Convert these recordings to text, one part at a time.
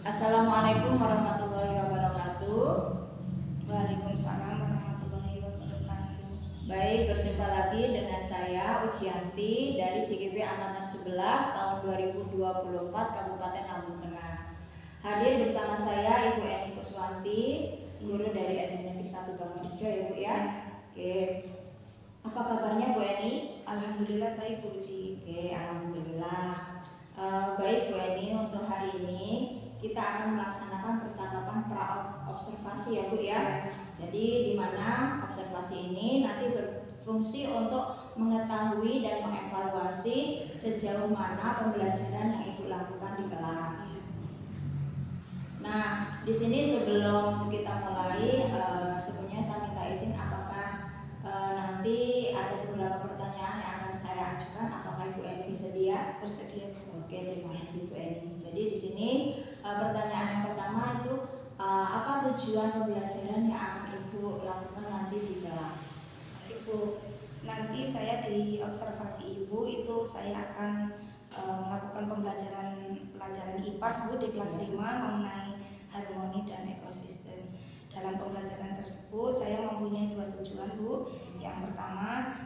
Assalamualaikum warahmatullahi wabarakatuh. Waalaikumsalam warahmatullahi wabarakatuh. Baik, berjumpa lagi dengan saya Ucianti dari CGP Angkatan 11 tahun 2024 Kabupaten Lampung Tengah. Hadir bersama saya Ibu Eni Kuswanti, guru dari SD Negeri 1 Bangurjo ya Bu ya. Oke. Apa kabarnya Bu Eni? Alhamdulillah baik Bu Uci. Oke, alhamdulillah. Baik Bu Eni, untuk hari ini kita akan melaksanakan percakapan pra-observasi ya Bu ya. Jadi di mana observasi ini nanti berfungsi untuk mengetahui dan mengevaluasi sejauh mana pembelajaran yang Ibu lakukan di kelas. Nah, di sini sebelum kita mulai, sebelumnya saya minta izin apakah nanti ada beberapa pertanyaan yang akan saya ajukan. Apakah Ibu Eni bersedia? Bersedia Bu. Oke, terima kasih Bu Eni. Jadi di sini pertanyaan yang pertama itu apa tujuan pembelajaran yang akan Ibu lakukan nanti di kelas? Ibu, nanti saya di observasi Ibu itu saya akan melakukan pelajaran IPAS Bu di kelas 5 mengenai harmoni dan ekosistem. Dalam pembelajaran tersebut saya mempunyai dua tujuan Bu. Yang pertama,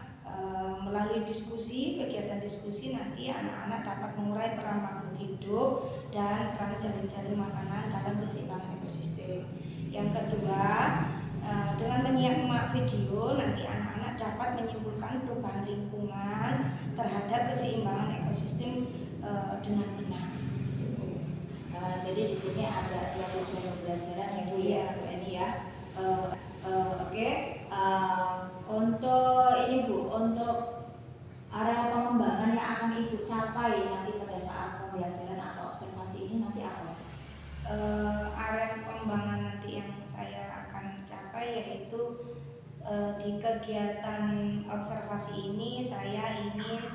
melalui kegiatan diskusi nanti anak-anak dapat mengurai peran makhluk hidup dan peran jaring-jaring makanan dalam keseimbangan ekosistem. Yang kedua, dengan menyimak video nanti anak-anak dapat menyimpulkan perubahan lingkungan terhadap keseimbangan ekosistem dengan benar. Jadi di sini ada dua tujuan pembelajaran ya Bu ya, Bu Eni ya. Oke. Untuk ini Bu, untuk area pengembangan yang akan Ibu capai nanti pada saat pembelajaran atau observasi ini nanti apa? Area pengembangan nanti yang saya akan capai yaitu di kegiatan observasi ini saya ingin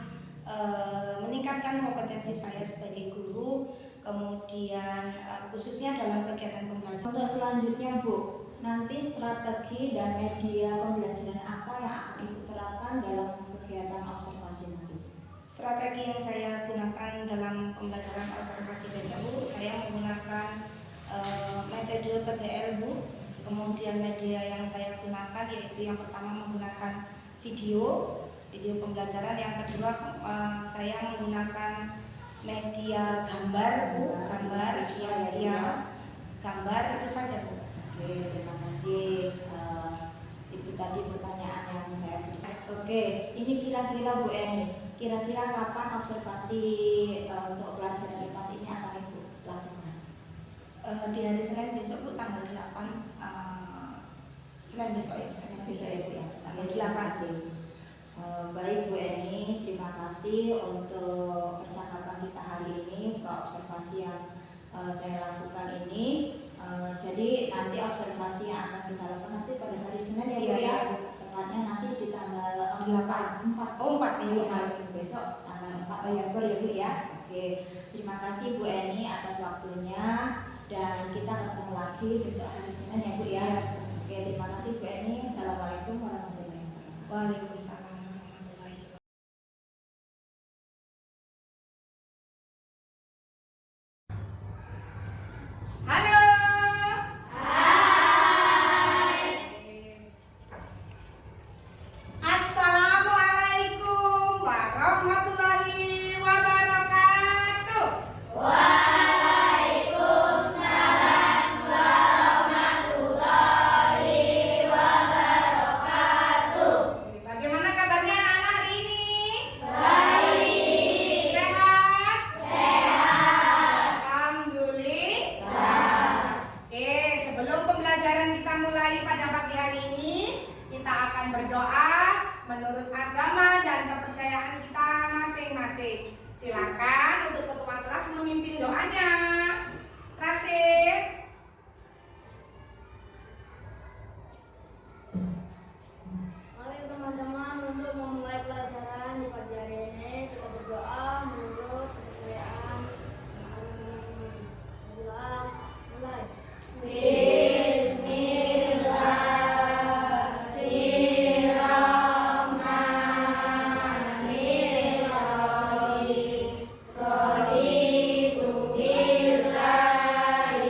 meningkatkan kompetensi saya sebagai guru, kemudian khususnya dalam kegiatan pembelajaran. Untuk selanjutnya Bu, nanti strategi dan media pembelajaran apa yang akan Ibu terapkan dalam kegiatan observasi nanti? Strategi yang saya gunakan dalam pembelajaran observasi besok Bu, saya menggunakan metode PBL Bu. Kemudian media yang saya gunakan yaitu yang pertama menggunakan video pembelajaran, yang kedua saya menggunakan media gambar Bu, gambar itu saja Bu. Oke, terima kasih. Itu tadi pertanyaan yang saya berikan. Oke, ini kira-kira Bu Eni, kira-kira kapan observasi untuk pelajaran IPAS ini akan Ibu lakukan? Di hari Senin besok Bu, tanggal 8 Senin besok ya. Senin besok ya Bu ya. Tanggal 8. Baik Bu Eni, terima kasih untuk percakapan kita hari ini, observasi yang saya lakukan ini. Jadi nanti observasi yang akan kita lakukan nanti pada hari Senin ya Bu ya. Tepatnya nanti di tanggal 4 hari besok tanggal 4 ya Bu ya. Oke, terima kasih Bu Eni atas waktunya dan kita ketemu lagi besok hari Senin ya Bu ya. Oke, terima kasih Bu Eni. Assalamualaikum warahmatullahi wabarakatuh. Waalaikumsalam. Berdoa menurut agama dan kepercayaan kita masing-masing. Silakan untuk ketua kelas memimpin doanya. Rasid. Mari teman-teman untuk memulai pelajaran di pagi hari ini kita berdoa menurut kepercayaan masing-masing. Berdoa mulai. Raditu billahi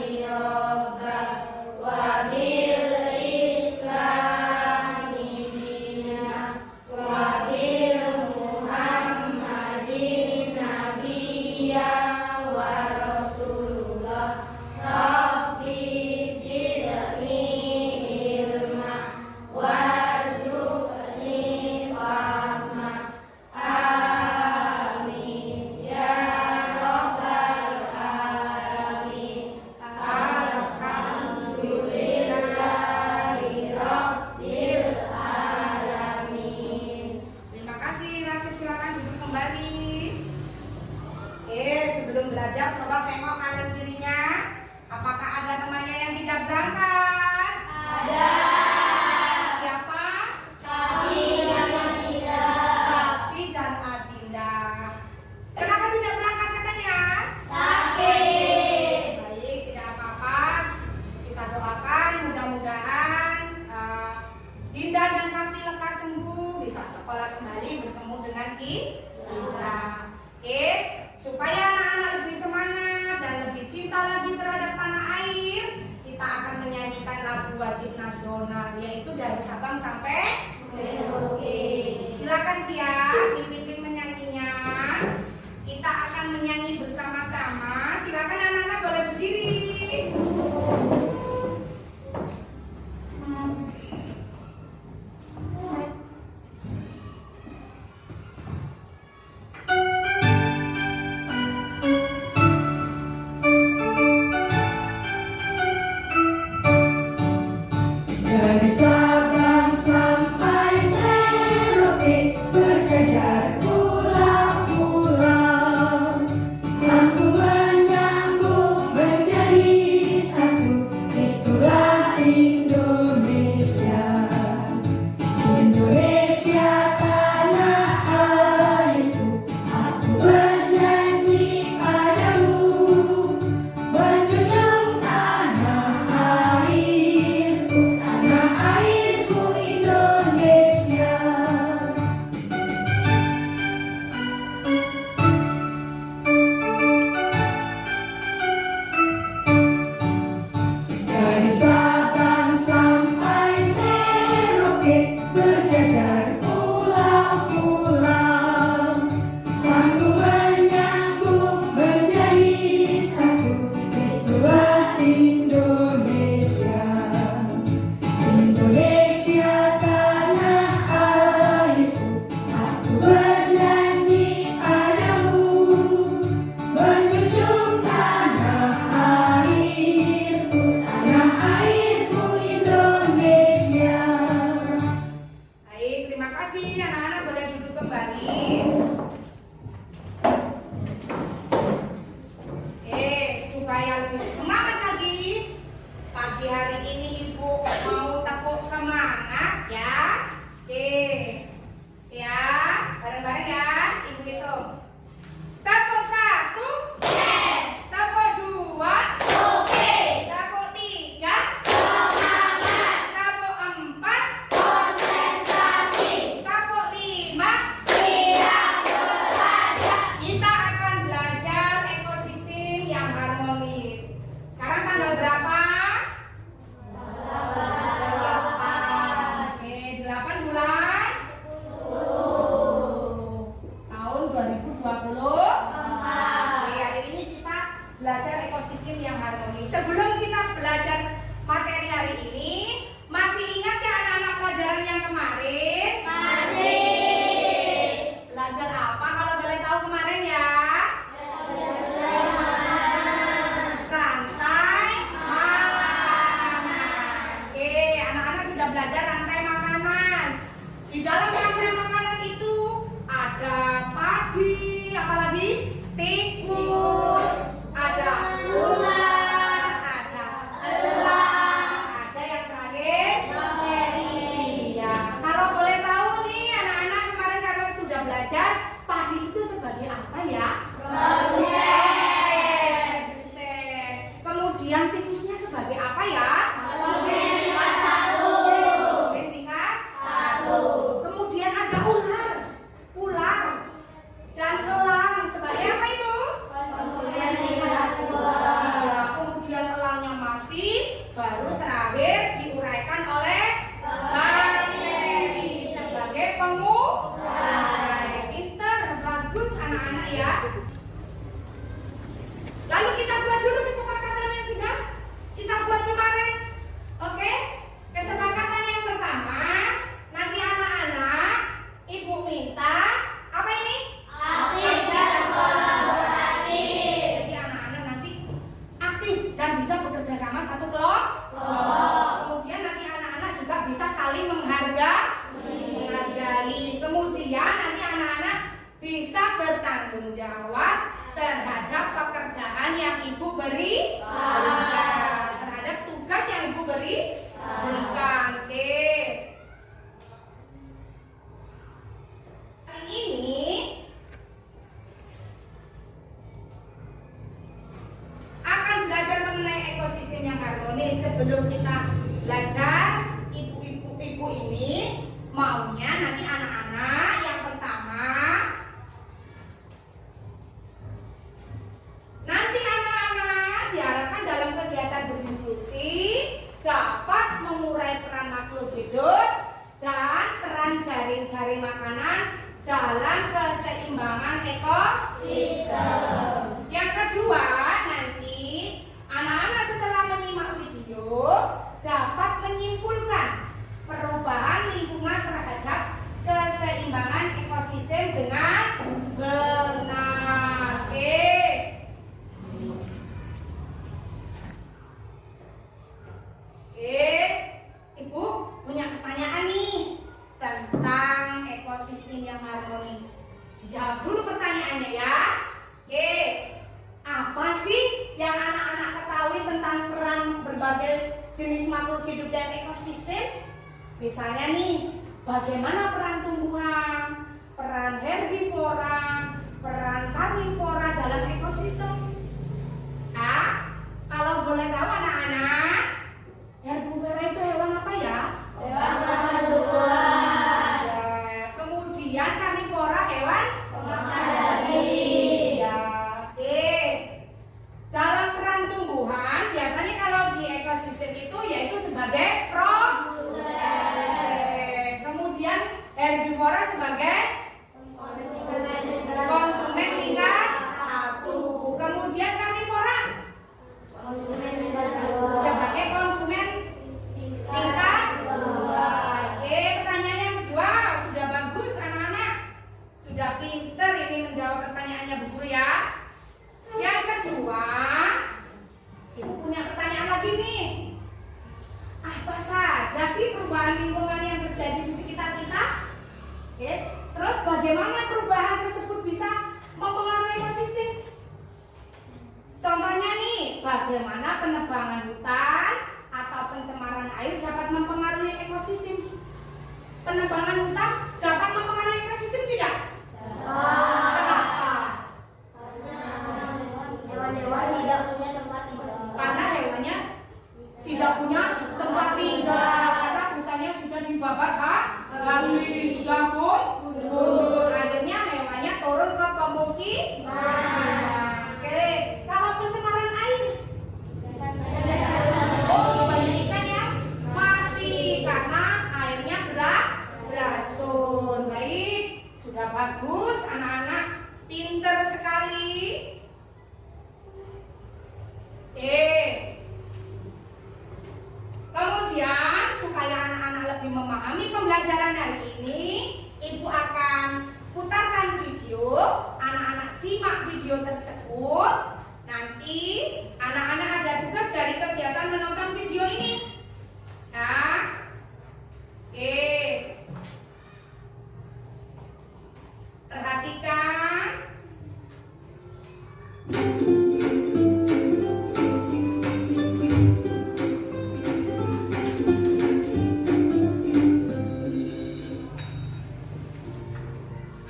tingkat nasional, yaitu dari Sabang sampai Merauke. Silakan Tia dipimpin menyanyinya. Kita akan menyanyi bersama-sama. Silakan anak-anak boleh berdiri. Dari Sabang sampai Merauke berjajar pulau-pulau, sambung menyambung menjadi satu, itulah Indonesia. Indonesia tanah airku, aku berjanji padamu, menjunjung tanah airku, tanah airku Indonesia. Dari Sabang sampai Merauke berjajar pulau-pulau, sambung menyambung menjadi satu, itulah Indonesia. Indonesia tanah airku, aku berjanji padamu, menjunjung tanah airku Indonesia. Baik, terima kasih anak-anak, boleh duduk kembali. Supaya lebih semangat lagi, pagi hari ini Ibu mau tepuk semangat ya. Ya, bareng-bareng ya, Ibu hitung. Tepuk 1, yes. Tepuk 2, oke. Tepuk 3, semangat. Tepuk 4, konsentrasi. Tepuk 5, siap belajar. Kita akan belajar ekosistem yang harmonis. Sekarang tanggal berapa? 8. Oke, 8 bulan tahun 2020. Oke, hari ini kita belajar ekosistem yang harmonis. Sebelum kita belajar materi hari ini, masih ingat ya anak-anak pelajaran yang kemarin? Belajar apa kalau boleh tahu kemarin ya? Rantai makanan. Oke, anak-anak sudah belajar rantai makanan. Di dalam rantai makanan itu ada padi, apalagi tikus, ada ular, ada elang, ada yang terakhir bakteri. Ya, kalau boleh tahu nih anak-anak kemarin kalian sudah belajar padi itu sebagai apa ya? Produsen. Kemudian tikusnya sebagai apa ya? Tingkat 1. Kemudian ada ular dan elang sebagai apa itu? Iya, kemudian elangnya mati, baru terakhir diuraikan oleh bakteri sebagai pengurai. Pinter, bagus anak-anak ya. Lalu kita buat dulu kesepakatan yang sudah kita buat kemarin. Oke? Kesepakatan yang pertama, nanti anak-anak Ibu minta apa ini? Aktif dan kolaboratif. Jadi anak-anak nanti aktif dan bisa bekerja sama satu kelompok. Kemudian nanti anak-anak juga bisa saling menghargai. Kemudian nanti anak-anak bisa bertanggung jawab terhadap pekerjaan yang Ibu beri, terhadap tugas yang Ibu beri. Oke. Hari ini akan belajar mengenai ekosistem yang harmonis. Sebelum kita belajar, ibu-ibu ini maunya nanti anak-anak yang pertama, nanti anak-anak diharapkan dalam kegiatan berdiskusi dapat mengurai makhluk hidup dan peran jaring-jaring makanan dalam keseimbangan ekosistem. Yang kedua, nanti anak-anak setelah menyimak video dapat menyimpulkan perubahan lingkungan terhadap keseimbangan ekosistem dengan benar. Ibu punya pertanyaan nih tentang ekosistem yang harmonis. Dijawab dulu pertanyaannya ya. Apa sih yang anak-anak ketahui tentang peran berbagai jenis makhluk hidup dan ekosistem? Misalnya nih, bagaimana peran tumbuhan, peran herbivora, peran karnivora dalam ekosistem? Kalau boleh tahu anak-anak, herbivora itu hewan apa ya? Hewan makan tumbuhan. Kemudian karnivora hewan Pemakan daging. ya. Dalam peran tumbuhan, biasanya kalau di ekosistem itu yaitu sebagai kemudian herbivora sebagai konsumen tingkat 1. Kemudian karnivora sebagai konsumen tingkat 2. Pertanyaan yang kedua sudah bagus anak-anak, sudah pinter ini menjawab pertanyaannya Bu Guru ya. Yang kedua, Ibu punya pertanyaan lagi nih. Apa saja sih perubahan lingkungan yang terjadi di sekitar kita? Terus bagaimana perubahan tersebut bisa mempengaruhi ekosistem? Contohnya nih, bagaimana penebangan hutan atau pencemaran air dapat mempengaruhi ekosistem? Penebangan hutan dapat mempengaruhi ekosistem tidak? Kenapa? Hewan-hewan tidak punya tempat tinggal. Karena hewannya tidak punya tempat tinggal, karena hutannya sudah dibabat habis, sudah gundul. Akhirnya hewannya turun ke pemukiman. Kalau pencemaran air, banyak ikan yang mati karena airnya beracun. Baik, sudah bagus anak-anak, pinter sekali. Kemudian supaya anak-anak lebih memahami pembelajaran hari ini, Ibu akan putarkan video, anak-anak simak video tersebut. Nanti anak-anak ada tugas dari kegiatan menonton video ini. Nah, perhatikan.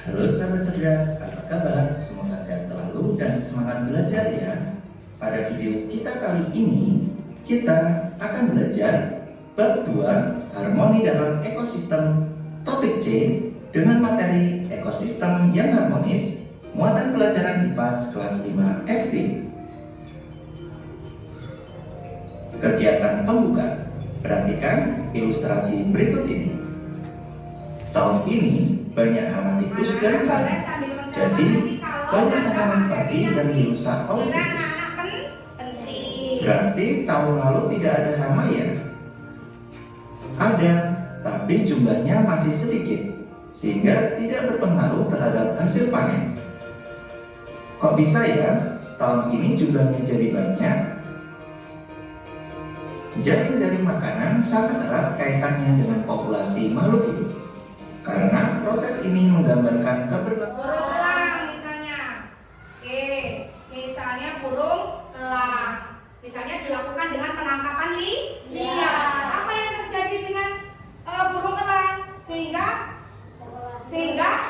Halo sahabat cerdas, apa kabar? Semoga sehat selalu dan semangat belajar ya. Pada video kita kali ini, kita akan belajar bab 2 harmoni dalam ekosistem, topik C dengan materi ekosistem yang harmonis, muatan pelajaran IPAS kelas 5 SD. Kegiatan pembuka, perhatikan ilustrasi berikut ini. Tahun ini banyak hama tikus dan Anak-anak boleh serangga. sambil mencatat Jadi nanti kalau banyak ada tanaman padi materi yang dan hiusa oleh kira tikus. anak-anak penting. Berarti tahun lalu tidak ada hama ya? Ada, tapi jumlahnya masih sedikit, sehingga tidak berpengaruh terhadap hasil panen. Kok bisa ya? Tahun ini jumlahnya jadi banyak? Jaring-jaring makanan sangat erat kaitannya dengan populasi makhluk hidup. Karena proses ini menggambarkan keberlangsungan. Burung elang misalnya. Misalnya burung elang. Misalnya dilakukan dengan penangkapan liar. Apa yang terjadi dengan burung elang? Sehingga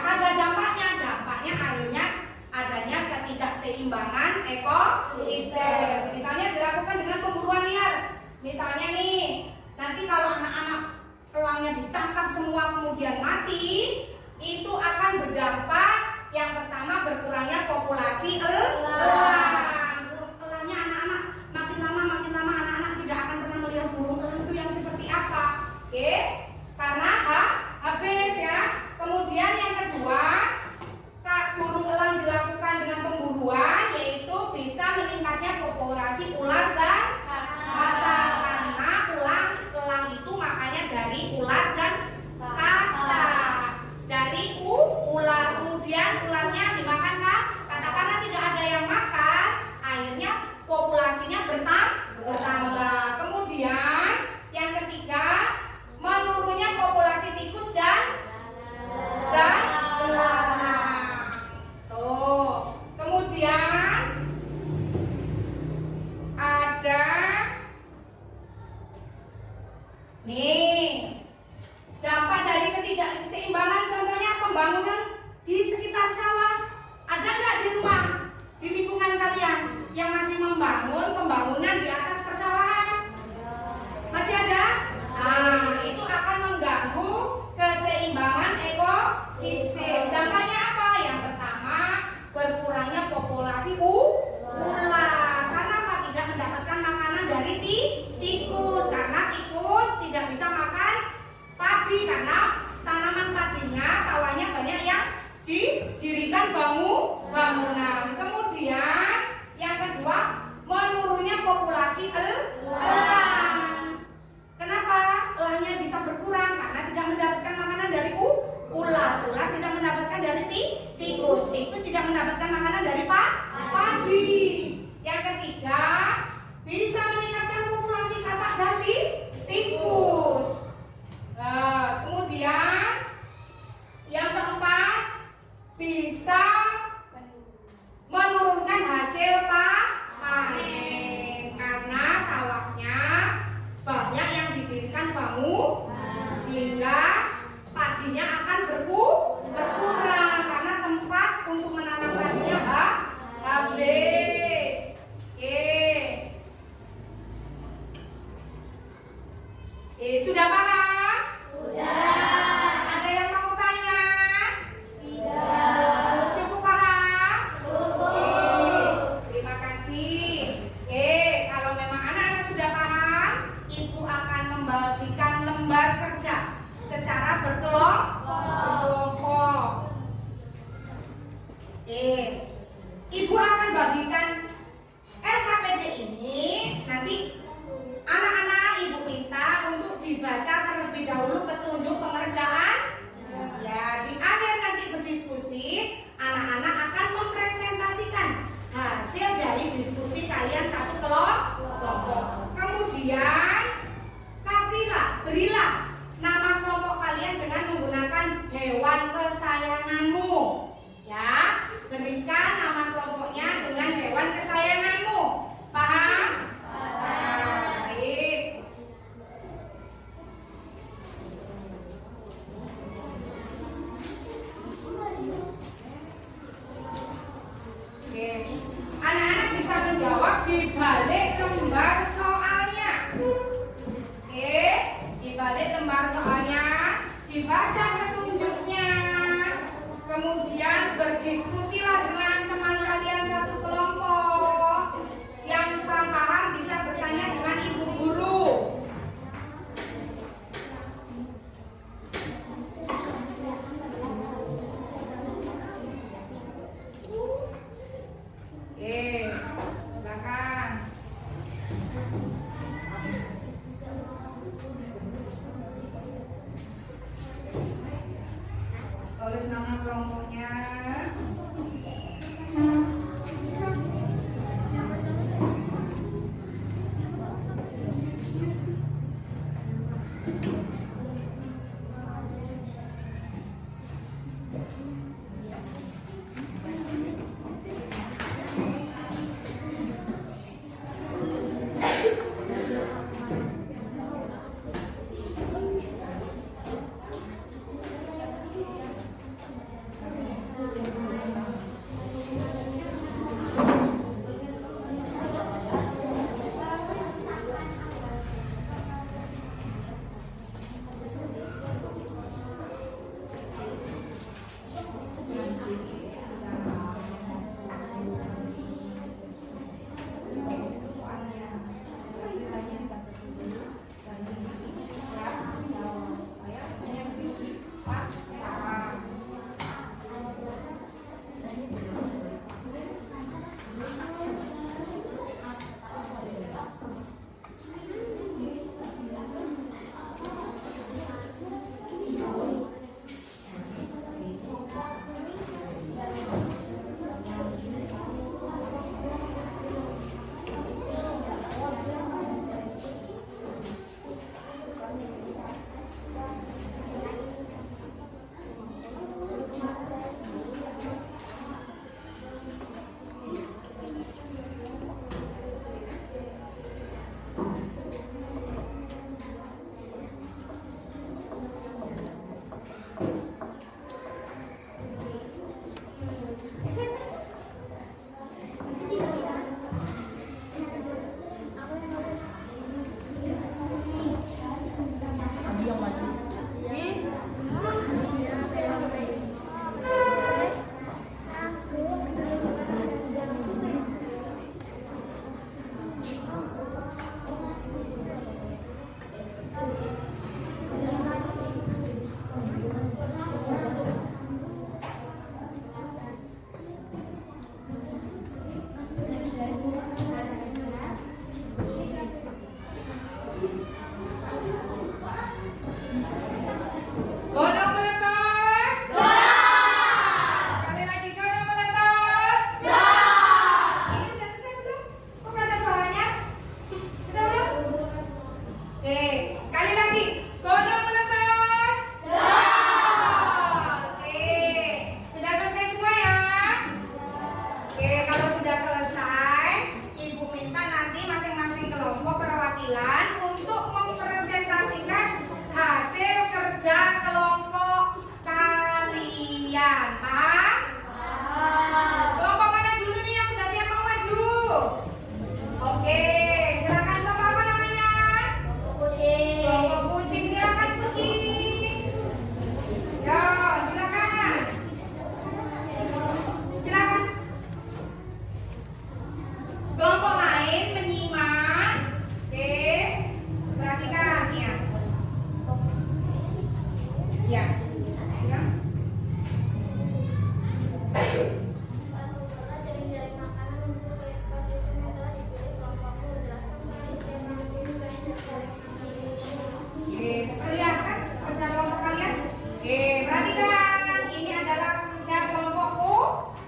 ada dampaknya. Dampaknya akhirnya adanya ketidakseimbangan ekosistem. Misalnya dilakukan dengan pemburuan liar. Misalnya nih, nanti kalau anak-anak elangnya ditangkap semua kemudian mati, itu akan berdampak yang pertama berkurangnya populasi elang. Elangnya anak-anak makin lama anak-anak tidak akan pernah melihat burung elang itu yang seperti apa. bangunan di sekitar sawah? Ada nggak di rumah, di lingkungan kalian yang masih membangun pembangunan di atas persawahan? Masih ada? Nah, itu akan mengganggu keseimbangan ekosistem. Dampaknya apa? Yang pertama, berkurangnya populasi ular. Karena apa? Tidak mendapatkan makanan dari tikus. Karena tikus tidak bisa makan padi karena tanaman padinya, sawahnya banyak yang didirikan bangunan. Kemudian yang kedua, menurunnya populasi elang. Kenapa elangnya bisa berkurang? Karena tidak mendapatkan makanan dari ular. Ular tidak mendapatkan dari tikus. Tikus tidak mendapatkan makanan dari padi. Yang ketiga, bisa meningkatkan populasi katak dan tikus. Kemudian yang keempat, bisa menurunkan hasil panen karena sawahnya banyak yang didirikan sehingga padinya akan berkurang karena tempat untuk menanam padinya habis. Sudah paham? Sudah. Ada yang mau tanya? Tidak. Cukup paham? Cukup. Terima kasih. Kalau memang anak-anak sudah paham, Ibu akan membagikan lembar kerja secara berkelompok. Ibu akan bagikan LKPD ini nanti anak-anak Ibu minta untuk dibaca terlebih dahulu petunjuk pengerjaan. Ya, di akhir nanti berdiskusi, anak-anak akan mempresentasikan hasil dari diskusi kalian satu kelompok. Kemudian berilah nama kelompok kalian dengan menggunakan hewan kesayanganmu. Ya, berikan nama kelompoknya dengan hewan kesayanganmu. Paham? Baik. Oke. Anak-anak bisa menjawab di balik lembar soalnya. Oke, di balik lembar soalnya dibaca petunjuknya. Kemudian berdiskusilah dengan teman kalian satu kelompok. Yang kurang paham bisa bertanya dengan ibu guru. Oke, silakan. Tulis nama kelompoknya. Godong meletus. Sekali lagi godong meletus. Ini udah selesai belum? Kok nggak ada suaranya? Sudah belum? Oke, sekali lagi godong meletus. Oke, sudah selesai semua ya? Oke, kalau sudah selesai, Ibu minta nanti masing-masing kelompok perwakilan untuk mempresentasikan hasil kerja kelompok kalian. Paham? Kelompok mana dulu nih yang udah siap mau maju? Oke, silakan kelompok apa namanya? Kelompok kucing, silakan kucing. Yo, silakan. Silakan. Kelompok lain menyimak. Oke, perhatikan ya. Ya. Ya. Oke, perlihatkan kerja kelompok kalian. Oke, perhatikan. Ini adalah kerja kelompokku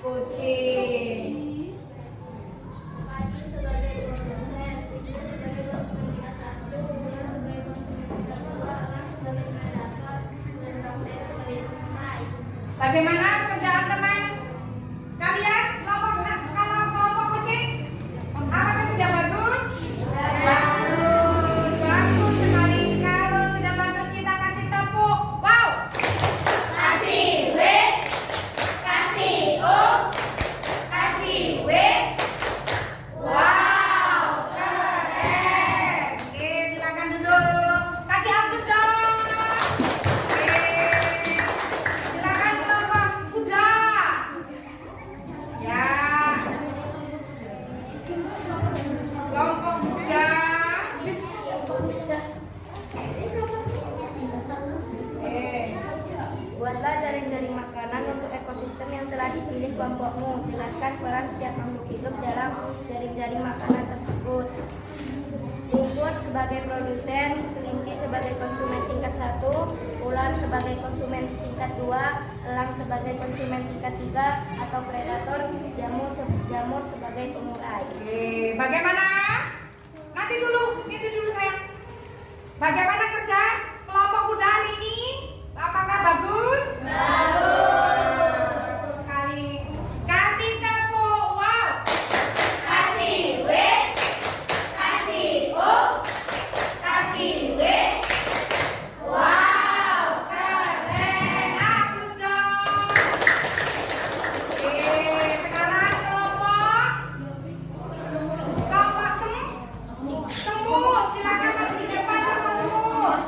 kucing. Pagi sebagai produsen, Ibu sebagai konsumen tingkat 1, Bulan sebagai konsumen tingkat 2, Alam sebagai predator, dan Roset sebagai pengurai. Bagaimana pekerjaan teman kalian? Kalau kelompok kucing, apakah sudah bagus? Bagus, bagus sekali. Kalau sudah bagus kita kasih tepuk. Wow. Kasih W, kasih O, Kasih W. Wow, keren. Oke, silakan duduk. Kasih hapus dong. Oke. Silakan kelompok kuda. Ya. Kelompok kuda. Buatlah jaring-jaring makanan untuk ekosistem yang telah dipilih kelompokmu. Jelaskan peran setiap makhluk hidup dalam jaring-jaring makanan tersebut. Rumput sebagai produsen, kelinci sebagai konsumen tingkat 1, ular sebagai konsumen tingkat 2, elang sebagai konsumen tingkat 3, atau predator, jamur sebagai pengurai. Oke, bagaimana? Nanti dulu, itu dulu sayang. Bagaimana kerja kelompok kuda hari ini? Apakah bagus? Bagus sekali. Kasih tepuk. Wow. kasih W, kasih O, Kasih W. Wow, keren. Hapus dong. Oke, sekarang kelompok semut. Silakan maju di depan kelompok semut.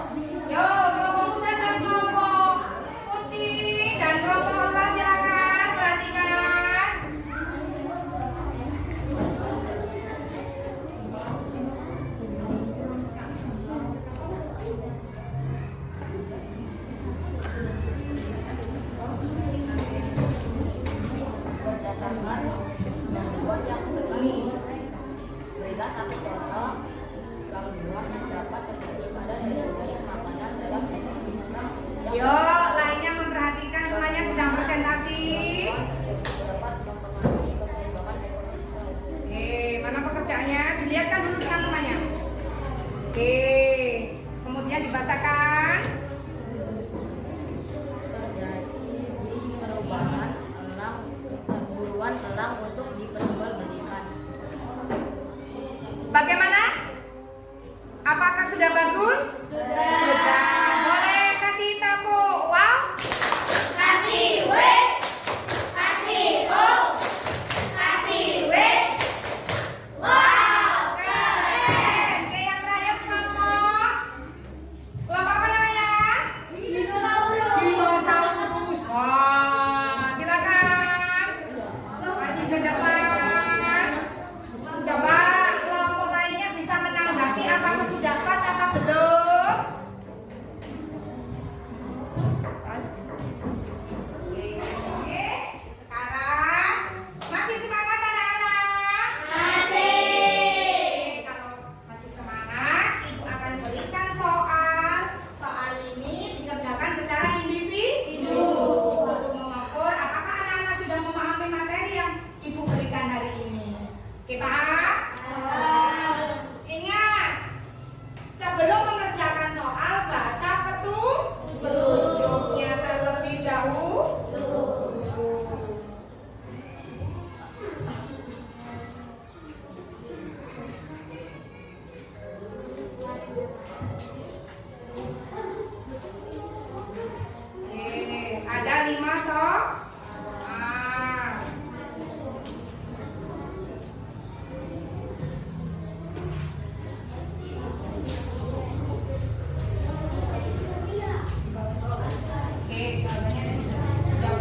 masuk? Ah. Oke, jawabannya di belakang.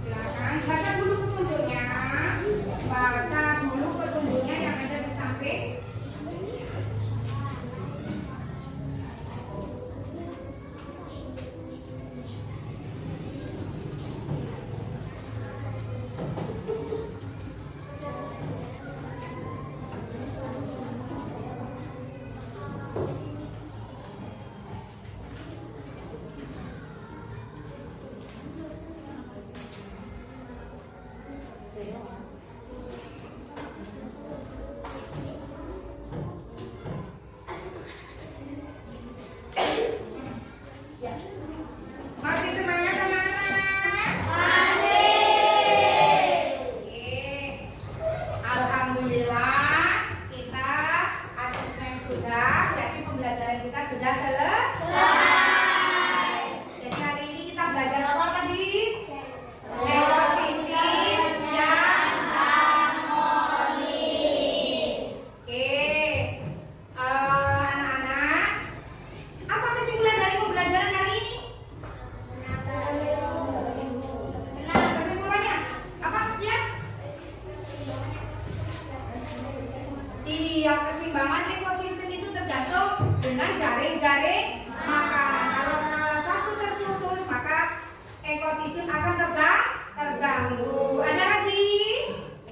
Silakan baca dulu petunjuknya. Baca dulu petunjuknya yang ada di samping. Masih semangat anak-anak? Oke. Alhamdulillah kita asesmen sudah, jadi pembelajaran kita sudah selesai. Jadi hari ini kita belajar apa tadi? Ekosistem yang harmonis. Oke. Anak-anak, apa kesimpulan dari pembelajaran hari ini? Kesimpulannya apa ya? Iya, keseimbangan ekosistem itu tergantung dengan jaring-jaring makanan. Kalau salah satu terputus, maka ekosistem akan terganggu. Ada lagi?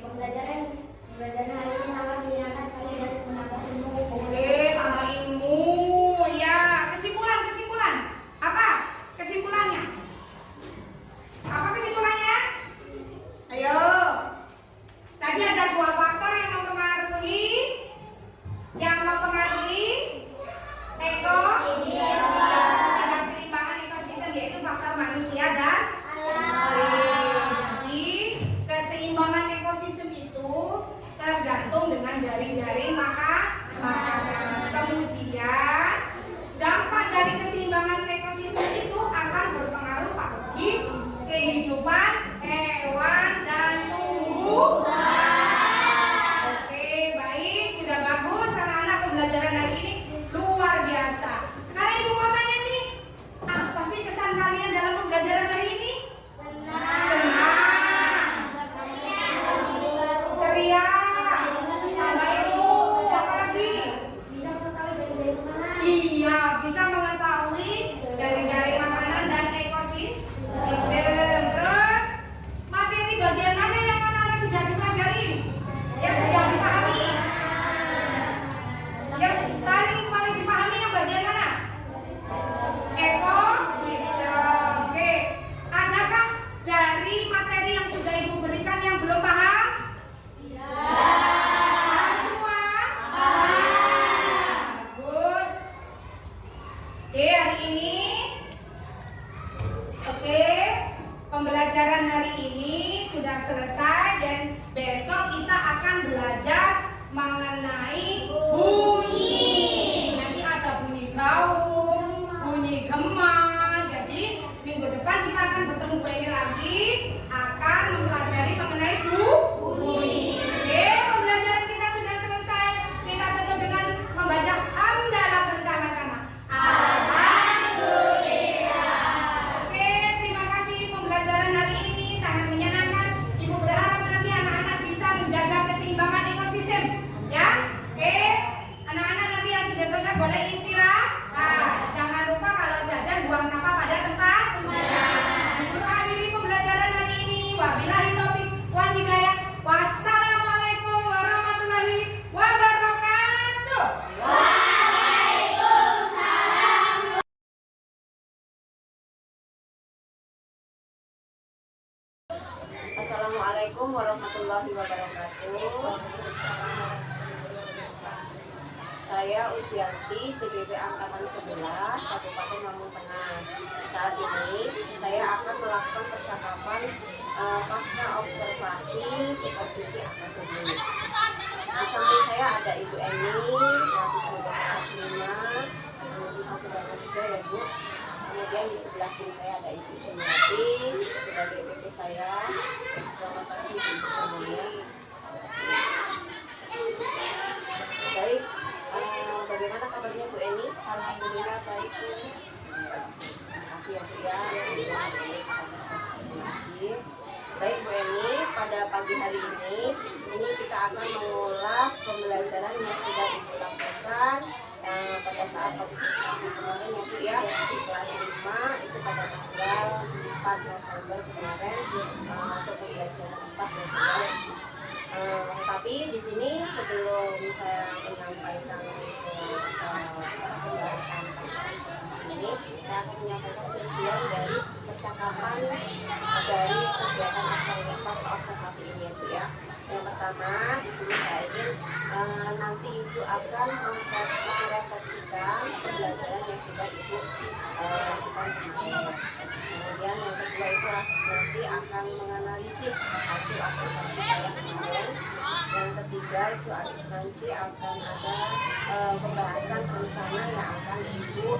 Pembelajaran hari ini sangat menyenangkan sekali dan menambah ilmu. Oke, tambah ilmu. Ya, kesimpulan. Apa kesimpulannya? Apa kesimpulannya? Ayo. Tadi ada dua faktor yang mempengaruhi keseimbangan ekosistem, yaitu faktor manusia dan alam. Jadi keseimbangan ekosistem itu tergantung dengan jaring-jaring makanan. Kemudian dampak dari keseimbangan ekosistem itu akan berpengaruh bagi kehidupan hewan dan tumbuhan. Oke, baik, sudah bagus anak-anak, pembelajaran hari ini luar biasa. Sekarang ibu mau tanya nih, apa sih kesan kalian dalam pembelajaran hari ini? Senang, ceria, tambah ilmu, apa lagi? Bisa mengetahui dari mana? Iya, bisa mengetahui jaring-jaring makanan dan ekosistem. Terus materi bagian mana yang anak-anak sudah dipelajari? Yang sudah dipahami? Yang paling dipahami yang bagian mana? Ekosistem. Oke. Adakah dari materi yang sudah ibu berikan yang belum paham? Paham semua? Bagus. Oke, hari ini pembelajaran hari ini sudah selesai dan besok kita akan belajar mengenai bunyi. Nanti ada bunyi gaung, bunyi gema. Jadi minggu depan kita akan bertemu ini lagi, akan mempelajari mengenai bunyi. Oke, pembelajaran kita sudah selesai. Kita tutup dengan membaca hamdalah bersama-sama. Oke, terima kasih pembelajaran hari ini sangat menyenangkan. Ibu berharap nanti anak-anak bisa menjaga keseimbangan ekosistem, ya. Oke, anak-anak nanti yang sudah selesai boleh istirahat. Jangan lupa kalau jajan buang sampah pada tempat. Ibu akhiri pembelajaran hari ini. Wabillahi taufik wal hidayah. Wassalamualaikum warahmatullahi wabarakatuh. Assalamualaikum warahmatullahi wabarakatuh. Saya Ujianti, CGP Angkatan 11, Kabupaten Lampung Tengah. Saat ini saya akan melakukan melakukan percakapan pasca observasi supervisi akademik. Di samping saya ada Ibu Eni selaku guru kelas 5 satu kerja ya Bu. Kemudian di sebelah kiri saya ada Ibu Jumati sebagai PP saya. Selamat pagi Ibu semuanya. Baik, bagaimana kabarnya Bu Eni? Alhamdulillah baik Bu. Terima kasih ya Bu ya. Baik Bu Eni, pada pagi hari ini kita akan mengulas pembelajaran yang sudah Ibu lakukan pada saat observasi kemarin ya Bu ya, di kelas 5 itu pada tanggal 4 November kemarin untuk pembelajaran IPAS ya Bu ya. Tapi di sini sebelum saya menyampaikan pembahasan observasi ini, saya akan menyampaikan tujuan dari percakapan dari kegiatan observasi ini ya Bu ya. Yang pertama, di sini saya ingin nanti Ibu akan merefleksikan pembelajaran yang sudah Ibu lakukan kemarin. Kemudian yang kedua itu nanti akan menganalisis hasil observasi saya kemarin. Yang ketiga itu nanti akan ada pembahasan rencana yang akan Ibu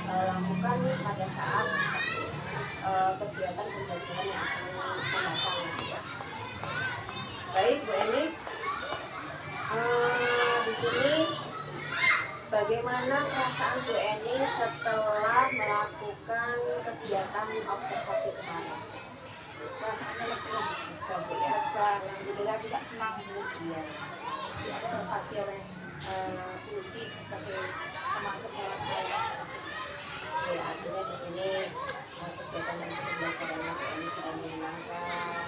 lakukan pada saat kegiatan pembelajaran yang akan mendatang. Baik Bu Eni, di sini bagaimana perasaan Bu Eni setelah melakukan kegiatan observasi kemarin? Perasaannya lega Bu ya. Alhamdulillah juga senang Iya. observasi oleh Uci sebagai teman sejarah saya. Ya, artinya di sini kegiatan dan pembelajarannya Bu Eni sudah menyenangkan.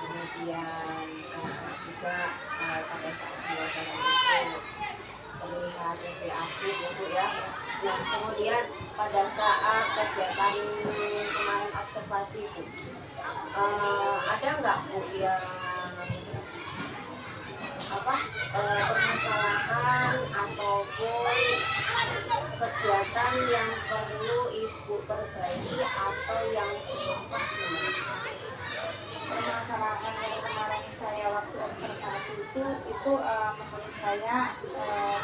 Kemudian anak-anak juga pada saat pembelajaran itu terlihat lebih aktif ya Bu ya. Nah kemudian pada saat kegiatan kemarin observasi itu ada nggak Bu yang permasalahan ataupun kegiatan yang perlu Ibu perbaiki atau yang belum pas Permasalahan yang kemarin saya waktu observasi itu menurut saya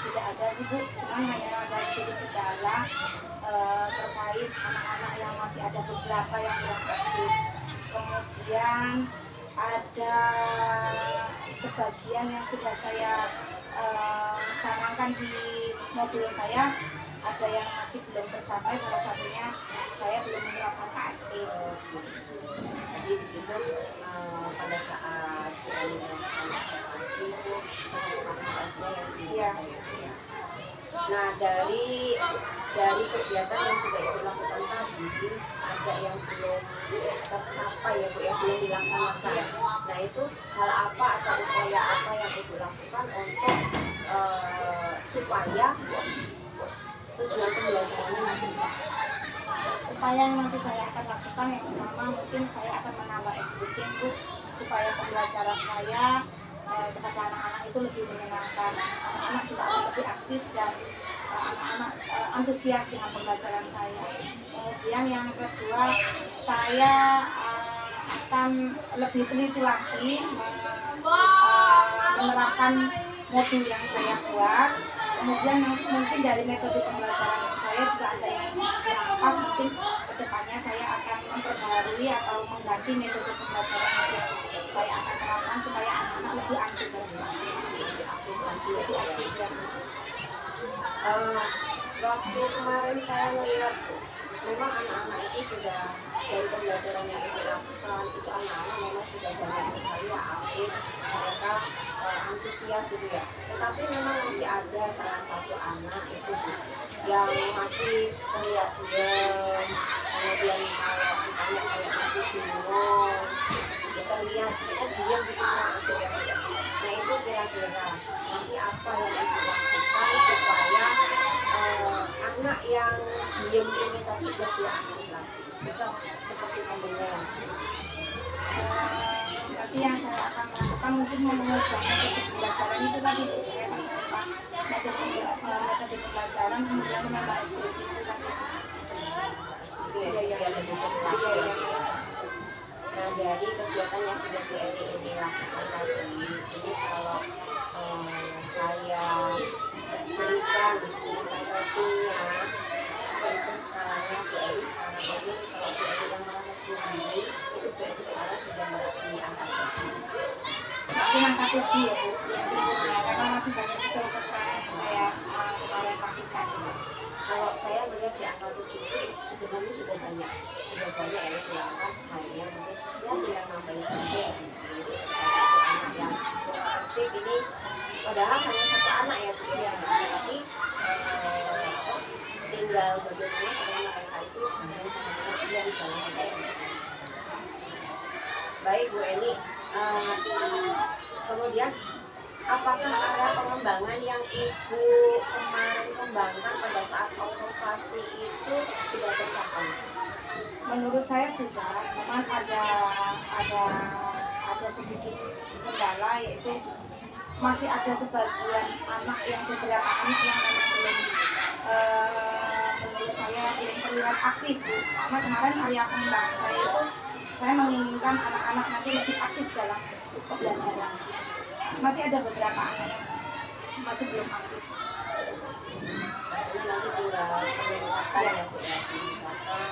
tidak ada sih Bu, cuman hanya ada sedikit kendala terkait anak-anak yang masih ada beberapa yang belum aktif. Kemudian ada sebagian yang sudah saya canangkan di modul saya, ada yang masih belum tercapai, salah satunya saya belum menerapkan KSE. Jadi di situ pada saat kita melakukan observasi itu KSE yang ya. Nah dari kegiatan yang sudah Ibu lakukan tadi ada yang belum tercapai ya Bu ya, belum dilaksanakan. Nah itu hal apa atau upaya apa yang Ibu lakukan untuk supaya tujuan pembelajarannya nanti tercapai? Upaya yang nanti saya akan lakukan yang pertama mungkin saya akan menambah SBT Bu, supaya pembelajaran saya kepada anak-anak itu lebih menyenangkan, anak-anak juga akan lebih aktif dan anak-anak antusias dengan pembelajaran saya. Kemudian yang kedua, saya akan lebih teliti lagi menerapkan modul yang saya buat. Kemudian mungkin dari metode pembelajaran saya juga ada yang kurang pas, mungkin kedepannya saya akan memperbarui atau mengganti metode pembelajaran yang saya akan terapkan supaya anak-anak lebih antusias, lebih aktif ya. Waktu kemarin saya melihat memang anak-anak itu sudah dari pembelajaran yang Ibu lakukan itu anak-anak memang sudah banyak sekali yang aktif, mereka antusias gitu ya. Tetapi memang masih ada salah satu anak itu yang masih terlihat diam, kemudian kalau ditanya kayak masih bingung, terlihat mereka diam gitu aktif ya. Nah itu kira-kira nanti apa yang Ibu lakukan supaya anak yang diem ini tadi lebih aktif lagi, bisa seperti pembelajaran. Berarti yang saya akan lakukan mungkin mengubah metode pembelajaran itu tadi, saya akan mengubah metode pembelajaran kemudian menambah SPP itu tadi. Iya, lebih seru lagi. sudah Bu Eni ini lakukan tadi, ini kalau saya berikan ratingnya itu skalanya Bu Eni sekarang ini, kalau Bu Eni yang merasa sendiri itu Bu Eni sekarang sudah meraih angka 7. Mungkin angka 7 ya Bu, karena masih banyak itu kesalahan yang saya kemarin lakukan. Kalau saya melihat di angka 7 itu sebenarnya sudah banyak yang dilakukan, hanya mungkin ya tinggal nambahin saja sedikit seperti itu anak yang kurang aktif ini, padahal hanya satu anak ya Bu ya, tapi tinggal bagaimana supaya mereka itu yang sangat perhatian di dalam apa yang mereka lakukan. Baik Bu Eni, kemudian apakah ada pengembangan yang Ibu kemarin kembangkan pada saat observasi itu sudah tercapai? Menurut saya sudah, cuman ada sedikit kendala, yaitu masih ada sebagian anak yang beberapa anak yang memang belum menurut saya belum terlihat aktif Bu. Karena kemarin area pengembangan saya itu saya menginginkan anak-anak nanti lebih aktif dalam pembelajaran. Masih ada beberapa anak yang masih belum aktif. Ini nanti tinggal peningkatan ya Bu ya, peningkatan